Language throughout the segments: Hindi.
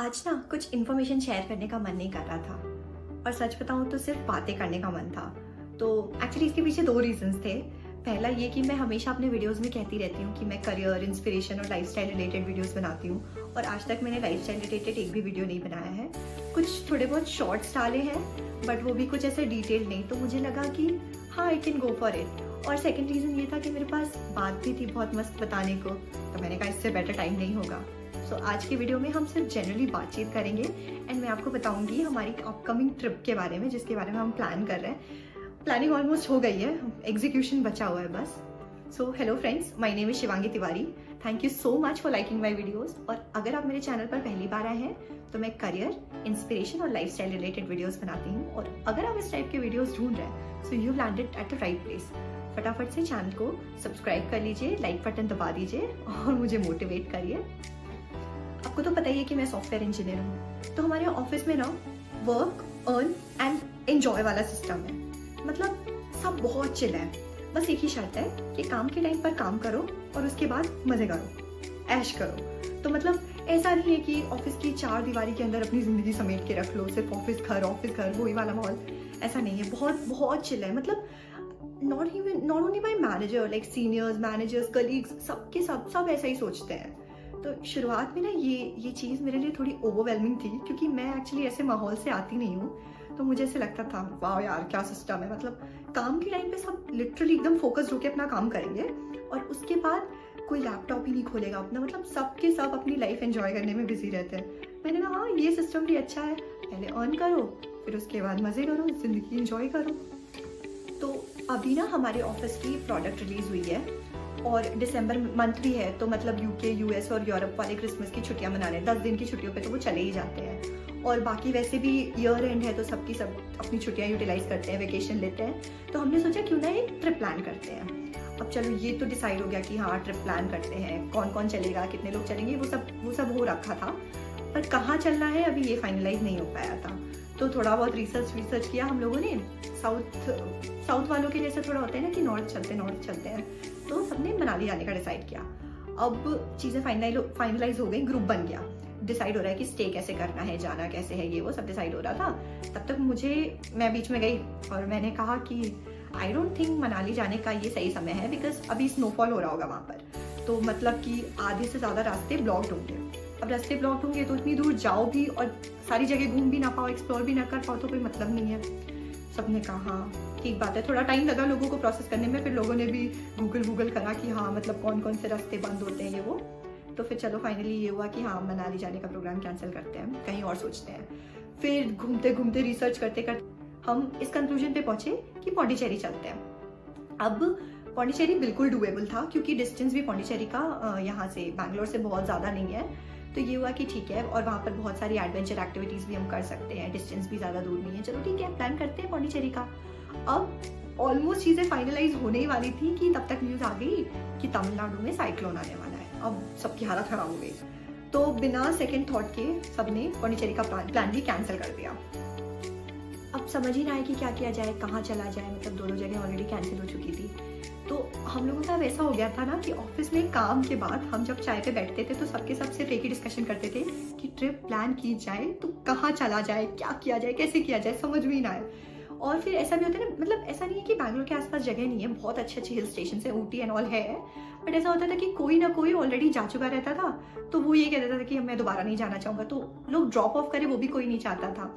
आज ना कुछ इन्फॉर्मेशन शेयर करने का मन नहीं कर रहा था और सच बताऊं तो सिर्फ बातें करने का मन था। तो एक्चुअली इसके पीछे दो रीजंस थे। पहला ये कि मैं हमेशा अपने वीडियोस में कहती रहती हूँ कि मैं करियर, इंस्पिरेशन और लाइफस्टाइल रिलेटेड वीडियोस बनाती हूँ और आज तक मैंने लाइफस्टाइल रिलेटेड एक भी वीडियो नहीं बनाया है। कुछ थोड़े बहुत शॉर्ट्स डाले हैं बट वो भी कुछ ऐसे डिटेल नहीं, तो मुझे लगा कि हाँ I can go for it. और सेकेंड रीज़न ये था कि मेरे पास बात भी थी बहुत मस्त बताने को, तो मैंने कहा इससे बेटर टाइम नहीं होगा। सो आज की वीडियो में हम सिर्फ जनरली बातचीत करेंगे एंड मैं आपको बताऊंगी हमारी अपकमिंग ट्रिप के बारे में, जिसके बारे में हम प्लान कर रहे हैं। प्लानिंग ऑलमोस्ट हो गई है, एग्जीक्यूशन बचा हुआ है बस। So hello friends, my name is Shivangi Tiwari. Thank you so much for liking my videos. और अगर आप मेरे चैनल पर पहली बार आए हैं तो मैं करियर, इंस्पिरेशन और लाइफस्टाइल रिलेटेड वीडियोस बनाती हूँ। और अगर आप इस टाइप के वीडियोस ढूंढ रहे हैं so you landed at the right place. फटाफट से चैनल को सब्सक्राइब कर लीजिए, लाइक बटन दबा दीजिए और मुझे मोटिवेट करिए। आपको तो पता ही है कि मैं सॉफ्टवेयर इंजीनियर हूँ, तो हमारे ऑफिस में ना वर्क, अर्न एंड एंजॉय वाला सिस्टम है। मतलब सब बहुत चिल है, बस एक ही शर्त है कि काम के टाइम पर काम करो और उसके बाद मजे करो, ऐश करो। तो मतलब ऐसा नहीं है कि ऑफिस की चार दीवारी के अंदर अपनी जिंदगी समेट के रख लो, सिर्फ ऑफिस घर वही वाला माहौल। ऐसा नहीं है, बहुत बहुत चिल है। मतलब not only my manager, like seniors, managers, colleagues, सब ऐसा ही सोचते हैं। तो शुरुआत में ना ये चीज़ मेरे लिए थोड़ी ओवरवेलमिंग थी, क्योंकि मैं एक्चुअली ऐसे माहौल से आती नहीं हूँ। तो मुझे ऐसे लगता था वाह यार क्या सिस्टम है। मतलब काम के टाइम पे सब लिटरली एकदम फोकस्ड होकर अपना काम करेंगे और उसके बाद कोई लैपटॉप ही नहीं खोलेगा अपना। मतलब सब के सब अपनी लाइफ एंजॉय करने में बिजी रहते हैं। मैंने कहा हाँ ये सिस्टम भी अच्छा है, पहले अर्न करो फिर उसके बाद मज़े करो, जिंदगी एंजॉय करो। तो अभी ना हमारे ऑफिस की प्रोडक्ट रिलीज हुई है और दिसंबर मंथ भी है, तो मतलब यूके, यूएस और यूरोप वाले क्रिसमस की छुट्टियां मनाने 10 दिन की छुट्टियों पे तो वो चले ही जाते हैं। और बाकी वैसे भी ईयर एंड है तो सब अपनी छुट्टियां यूटिलाइज करते हैं, वेकेशन लेते हैं। तो हमने सोचा क्यों ना एक ट्रिप प्लान करते हैं। अब चलो ये तो डिसाइड हो गया कि हाँ ट्रिप प्लान करते हैं, कौन कौन चलेगा, कितने लोग चलेंगे, वो सब हो रखा था। पर कहाँ चलना है अभी ये फाइनलाइज नहीं हो पाया था। तो थोड़ा बहुत रिसर्च किया हम लोगों ने। साउथ वालों के जैसे थोड़ा होता है ना कि नॉर्थ चलते हैं, तो सबने मनाली जाने का डिसाइड किया। अब चीज़ें फाइनलाइज हो गई, ग्रुप बन गया, डिसाइड हो रहा है कि स्टे कैसे करना है, जाना कैसे है, ये वो सब डिसाइड हो रहा था। तब तक मैं बीच में गई और मैंने कहा कि आई डोंट थिंक मनाली जाने का ये सही समय है, बिकॉज अभी स्नोफॉल हो रहा होगा वहाँ पर। तो मतलब कि आधे से ज़्यादा रास्ते ब्लॉक्ड होंगे। अब रास्ते ब्लॉक्ड होंगे तो इतनी दूर जाओ भी और सारी जगह घूम भी ना पाओ, एक्सप्लोर भी ना कर पाओ, तो कोई मतलब नहीं है। सबने कहा हाँ ठीक बात है। थोड़ा टाइम लगा लोगों को प्रोसेस करने में, फिर लोगों ने भी गूगल करा कि हाँ मतलब कौन कौन से रास्ते बंद होते हैं ये वो। तो फिर चलो फाइनली ये हुआ कि हाँ मनाली जाने का प्रोग्राम कैंसिल करते हैं, कहीं और सोचते हैं। फिर घूमते घूमते रिसर्च करते हम इस कंक्लूजन पे पहुंचे कि पौंडीचेरी चलते हैं। अब पौंडीचेरी बिल्कुल डुएबल था, क्योंकि डिस्टेंस भी पौंडीचेरी का यहाँ से बैंगलोर से बहुत ज़्यादा नहीं है। तो ये हुआ कि ठीक है, और वहाँ पर बहुत सारी एडवेंचर एक्टिविटीज़ भी हम कर सकते हैं, डिस्टेंस भी ज़्यादा दूर नहीं है। चलो ठीक है, प्लान करते हैं पौंडीचेरी का। अब ऑलमोस्ट चीज़ें फाइनलाइज होने ही वाली थी कि तब तक न्यूज़ आ गई कि तमिलनाडु में साइक्लोन आने वाला है। अब सबकी हालत खराब हो गई। तो बिना सेकेंड थॉट के सबने पौंडीचेरी का प्लान भी कैंसिल कर दिया। अब समझ ही ना आया कि क्या किया जाए, कहाँ चला जाए। मतलब दोनों जगह ऑलरेडी कैंसिल हो चुकी थी। तो हम लोगों का वैसा हो गया था ना कि ऑफिस में काम के बाद हम जब चाय पे बैठते थे तो सबके सब सिर्फ एक ही डिस्कशन करते थे कि ट्रिप प्लान की जाए तो कहाँ चला जाए, क्या किया जाए, कैसे किया जाए, समझ में ही ना आए। और फिर ऐसा भी होता है ना, मतलब ऐसा नहीं है कि बैंगलोर के आसपास जगह नहीं है, बहुत अच्छे अच्छे हिल स्टेशन है, ऊटी एंड ऑल है। बट ऐसा होता था कि कोई ना कोई ऑलरेडी जा चुका रहता था, तो वो ये कह देता था कि मैं दोबारा नहीं जाना चाहूँगा, तो लोग ड्रॉप ऑफ करे वो भी कोई नहीं चाहता था।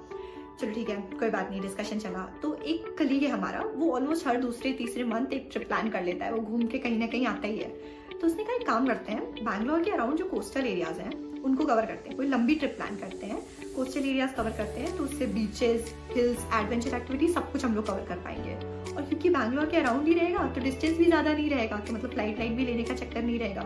चलो ठीक है कोई बात नहीं, डिस्कशन चला। तो एक कलीग है हमारा, वो ऑलमोस्ट हर दूसरे तीसरे मंथ एक ट्रिप प्लान कर लेता है, वो घूम के कहीं ना कहीं आता ही है। तो उसने कहा एक काम करते हैं, बैंगलोर के अराउंड जो कोस्टल एरियाज हैं उनको कवर करते हैं, कोई लंबी ट्रिप प्लान करते हैं, कोस्टल एरियाज कवर करते हैं, तो उससे बीचेस, हिल्स, एडवेंचर एक्टिविटी सब कुछ हम लोग कवर कर पाएंगे। और क्योंकि बैंगलोर के अराउंड ही रहेगा तो डिस्टेंस भी ज़्यादा नहीं रहेगा, तो मतलब फ्लाइट भी लेने का चक्कर नहीं रहेगा।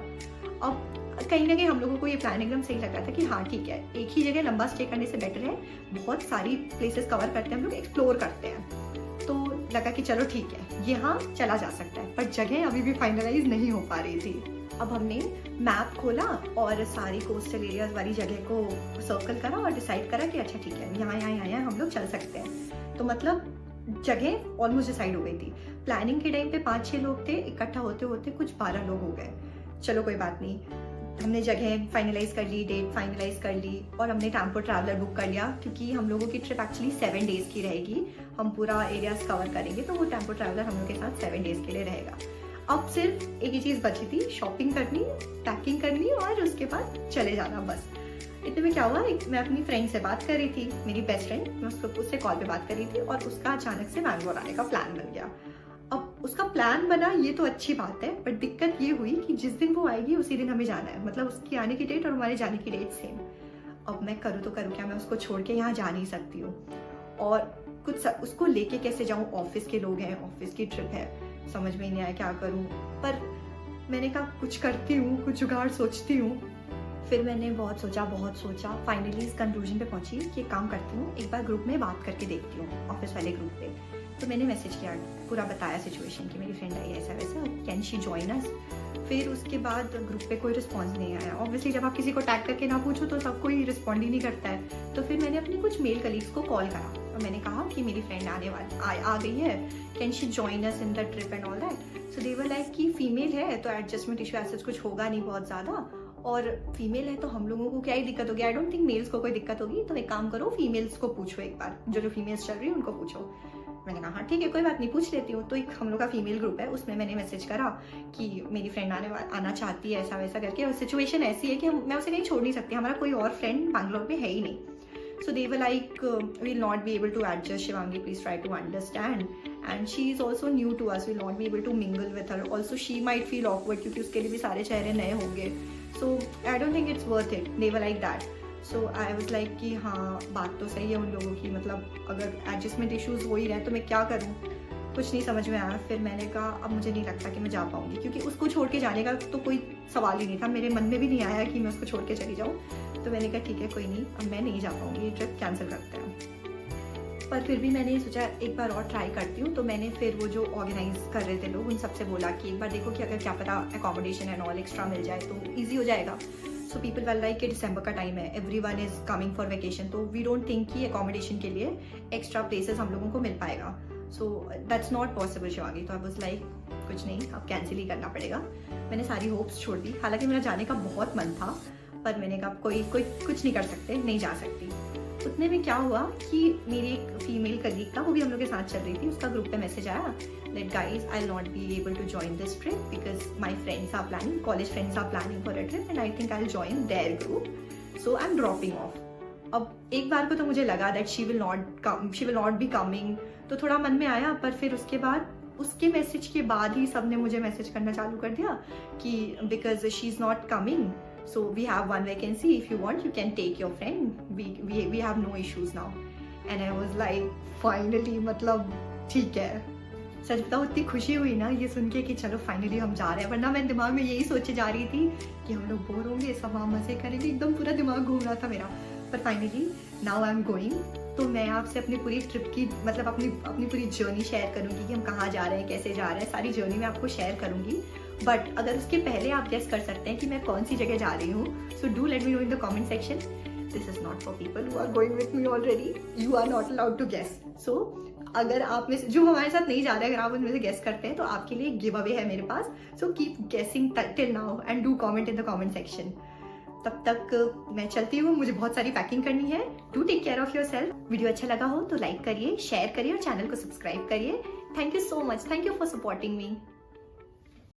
अब कहीं ना कहीं हम लोगों को ये प्लान एकदम सही लग रहा था कि हाँ ठीक है, एक ही जगह लंबा स्टे करने से बेटर है बहुत सारी प्लेसेस कवर करते हैं, हम लोग एक्सप्लोर करते हैं। तो लगा कि चलो ठीक है यहाँ चला जा सकता है, पर जगह अभी भी फाइनलाइज नहीं हो पा रही थी। अब हमने मैप खोला और सारी कोस्टल एरियाज वाली जगह को सर्कल करा और डिसाइड करा कि अच्छा ठीक है यहाँ हम लोग चल सकते हैं। तो मतलब जगह ऑलमोस्ट डिसाइड हो गई थी। प्लानिंग के टाइम पे 5-6 लोग थे, इकट्ठा होते होते कुछ 12 लोग हो गए। चलो कोई बात नहीं, हमने जगह फाइनलाइज कर ली, डेट फाइनलाइज कर ली और हमने टेम्पो ट्रैवलर बुक कर लिया क्योंकि हम लोगों की ट्रिप एक्चुअली 7 डेज़ की रहेगी। हम पूरा एरियाज कवर करेंगे तो वो टेम्पो ट्रैवलर हम लोग के साथ 7 डेज़ के लिए रहेगा। अब सिर्फ एक ही चीज़ बची थी, शॉपिंग करनी, पैकिंग करनी और उसके बाद चले जाना बस। इतने में क्या हुआ, मैं अपनी फ्रेंड से बात कर रही थी, मेरी बेस्ट फ्रेंड, मैं उससे कॉल पे बात कर रही थी और उसका अचानक से बैंगलोर आने का प्लान बन गया। अब उसका प्लान बना ये तो अच्छी बात है, बट दिक्कत ये हुई कि जिस दिन वो आएगी उसी दिन हमें जाना है, मतलब उसकी आने की डेट और हमारे जाने की डेट सेम। अब मैं करूँ तो करूँ क्या, मैं उसको छोड़ के यहाँ जा नहीं सकती हूँ और कुछ उसको लेके कैसे जाऊँ, ऑफिस के लोग हैं, ऑफिस की ट्रिप है, समझ में नहीं आया क्या करूँ। पर मैंने कहा कुछ करती हूँ, कुछ जुगाड़ सोचती हूँ। फिर मैंने बहुत सोचा, फाइनली इस कंक्लूजन पे पहुंची कि एक काम करती हूँ, एक बार ग्रुप में बात करके देखती हूँ, ऑफिस वाले ग्रुप पे। तो मैंने मैसेज किया, पूरा बताया सिचुएशन कि मेरी फ्रेंड आई ऐसा वैसा, कैन शी जॉइन अस। फिर उसके बाद ग्रुप पे कोई रिस्पॉन्स नहीं आया। ऑब्वियसली जब आप किसी को टैग करके ना पूछो तो सब कोई रिस्पॉन्ड ही नहीं करता है। तो फिर मैंने अपनी कुछ मेल कलीग्स को कॉल करा और मैंने कहा कि मेरी फ्रेंड आ गई है, can she join us in the trip and all that. So they were like कि फीमेल है तो एडजस्टमेंट इशू ऐसा कुछ होगा नहीं बहुत ज़्यादा, और फीमेल है तो हम लोगों को क्या ही दिक्कत होगी, आई डोंट थिंक मेल्स को कोई दिक्कत होगी। तो एक काम करो, फीमेल्स को पूछो एक बार, जो फीमेल्स चल रही है उनको पूछो। मैंने कहा हाँ ठीक है, कोई बात नहीं, पूछ लेती हूँ। तो एक हम लोग का फीमेल ग्रुप है, उसमें मैंने मैसेज करा कि मेरी फ्रेंड आना चाहती है ऐसा वैसा करके, और सिचुएशन ऐसी है कि मैं उसे कहीं छोड़ नहीं सकती, हमारा कोई और फ्रेंड बैंगलोर में है ही नहीं। So they were like, we'll not be able to adjust, Shivangi, please try to understand. And she is also new to us, we'll not be able to mingle with her. Also she might feel awkward क्योंकि उसके लिए भी सारे चेहरे नए होंगे. So I don't think it's worth it. They were like that. So I was like कि हाँ बात तो सही है उन लोगों की, मतलब अगर एडजस्टमेंट इश्यूज हो ही रहे तो मैं क्या करूँ, कुछ नहीं समझ में आया। फिर मैंने कहा अब मुझे नहीं लगता कि मैं जा पाऊँगी, क्योंकि उसको छोड़ के जाने का तो कोई सवाल ही नहीं था, मेरे मन में भी नहीं आया कि मैं उसको छोड़ के चली जाऊँ। तो मैंने कहा ठीक है कोई नहीं, अब मैं नहीं जा पाऊँगी, ये ट्रिप कैंसिल करते हैं। पर फिर भी मैंने सोचा एक बार और ट्राई करती हूँ। तो मैंने फिर वो जो ऑर्गेनाइज कर रहे थे लोग, उन सबसे बोला कि एक बार देखो कि अगर क्या पता अकोमोडेशन एंड ऑल एक्स्ट्रा मिल जाए तो ईजी हो जाएगा। सो पीपल वर लाइक कि दिसंबर का टाइम है, everyone is coming for vacation, तो वी डोंट थिंक कि अकोमोडेशन के लिए एक्स्ट्रा प्लेसेस हम लोगों को मिल पाएगा। So that's not possible Shivangi. तो आई वाज लाइक कुछ नहीं, अब कैंसिल ही करना पड़ेगा। मैंने सारी होप्स छोड़ दी, हालांकि मेरा जाने का बहुत मन था, पर मैंने कहा कोई कुछ नहीं कर सकते, नहीं जा सकती। उतने में क्या हुआ कि मेरी एक फीमेल कलीग था, वो भी हम लोग के साथ चल रही थी, उसका ग्रुप पे मैसेज आया that guys I'll not be able to join this trip because my friends are planning, college friends are planning for a trip and I think I'll join their group, so I'm dropping off. अब एक बार को तो मुझे लगा that she will not be coming, तो थोड़ा मन में आया। पर फिर उसके बाद उसके मैसेज के बाद ही सबने मुझे मैसेज करना चालू कर दिया कि because she's not coming, so we have one vacancy, if you want you can take your friend, we have no issues now. And I was like finally, मतलब ठीक है। सच बताओ इतनी खुशी हुई ना ये सुन के कि चलो फाइनली हम जा रहे हैं, वरना मैं दिमाग में यही सोचे जा रही थी कि हम लोग बोर होंगे, सब वहाँ मजे करेंगे, एकदम पूरा दिमाग घूम रहा था मेरा। पर finally now I am going. तो मैं आपसे अपनी पूरी ट्रिप की, मतलब अपनी पूरी जर्नी शेयर करूँगी कि हम कहाँ जा रहे हैं, कैसे जा रहे हैं, सारी जर्नी मैं आपको शेयर करूँगी। बट अगर उसके पहले आप गेस कर सकते हैं कि मैं कौन सी जगह जा रही हूँ, so do let me know in the comment section. This is not for people who are going with me already, you are not allowed to guess. So अगर आप में से जो हमारे साथ नहीं जा रहे, अगर आप उनमें से गेस करते हैं तो आपके लिए गिव अवे है मेरे पास। So keep guessing till now and do comment in the comment section. तब तक मैं चलती हूँ, मुझे बहुत सारी पैकिंग करनी है। Do take care of yourself. Video अच्छा लगा हो तो लाइक करिए, शेयर करिए और चैनल को सब्सक्राइब करिए। Thank you so much, thank you for supporting me.